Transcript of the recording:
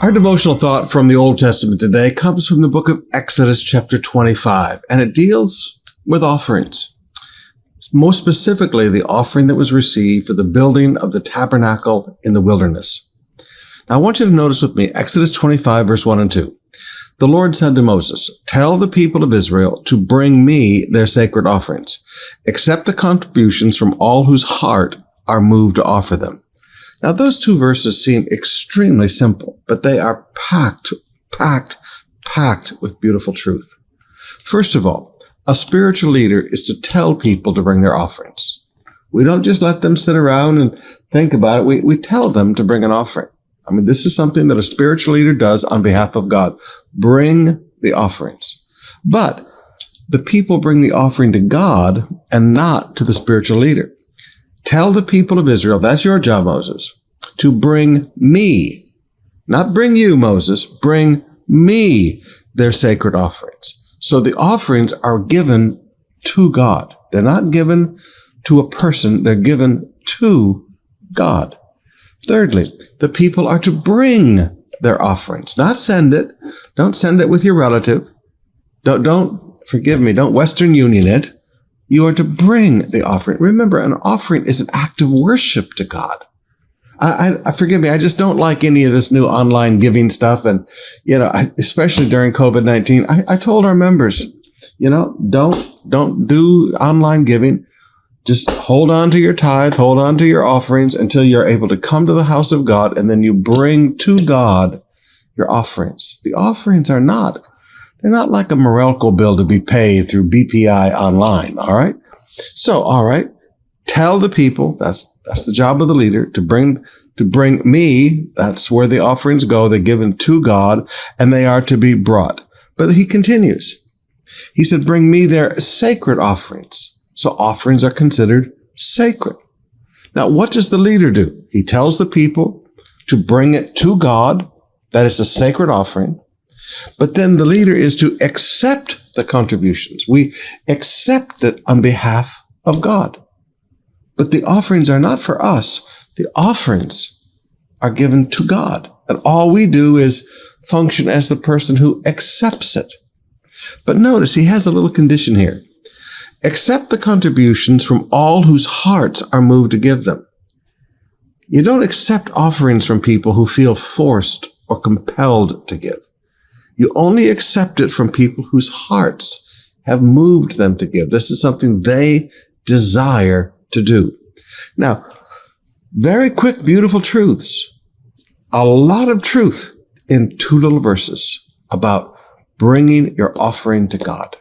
Our devotional thought from the Old Testament today comes from the book of Exodus chapter 25, and it deals with offerings. Most specifically, the offering that was received for the building of the tabernacle in the wilderness. Now, I want you to notice with me, Exodus 25, verse 1 and 2. The Lord said to Moses, "Tell the people of Israel to bring me their sacred offerings. Accept the contributions from all whose heart are moved to offer them." Now, those two verses seem extremely simple, but they are packed with beautiful truth. First of all, a spiritual leader is to tell people to bring their offerings. We don't just let them sit around and think about it. We tell them to bring an offering. I mean, this is something that a spiritual leader does on behalf of God. Bring the offerings. But the people bring the offering to God and not to the spiritual leader. Tell the people of Israel, that's your job, Moses, to bring me, not bring you, Moses, bring me their sacred offerings. So the offerings are given to God. They're not given to a person. They're given to God. Thirdly, the people are to bring their offerings, not send it. Don't send it with your relative. Don't Western Union it. You are to bring the offering. Remember, an offering is an act of worship to God. Forgive me, I just don't like any of this new online giving stuff. And, especially during COVID-19, I told our members, don't do online giving. Just hold on to your tithe, hold on to your offerings until you're able to come to the house of God, and then you bring to God your offerings. The offerings they're not like a Morelco bill to be paid through BPI online, all right? So, all right, tell the people, that's the job of the leader, to bring me, that's where the offerings go, they're given to God, and they are to be brought. But he continues. He said, bring me their sacred offerings. So offerings are considered sacred. Now, what does the leader do? He tells the people to bring it to God, that is a sacred offering. But then the leader is to accept the contributions. We accept it on behalf of God. But the offerings are not for us. The offerings are given to God. And all we do is function as the person who accepts it. But notice he has a little condition here. Accept the contributions from all whose hearts are moved to give them. You don't accept offerings from people who feel forced or compelled to give. You only accept it from people whose hearts have moved them to give. This is something they desire to do. Now, very quick, beautiful truths. A lot of truth in two little verses about bringing your offering to God.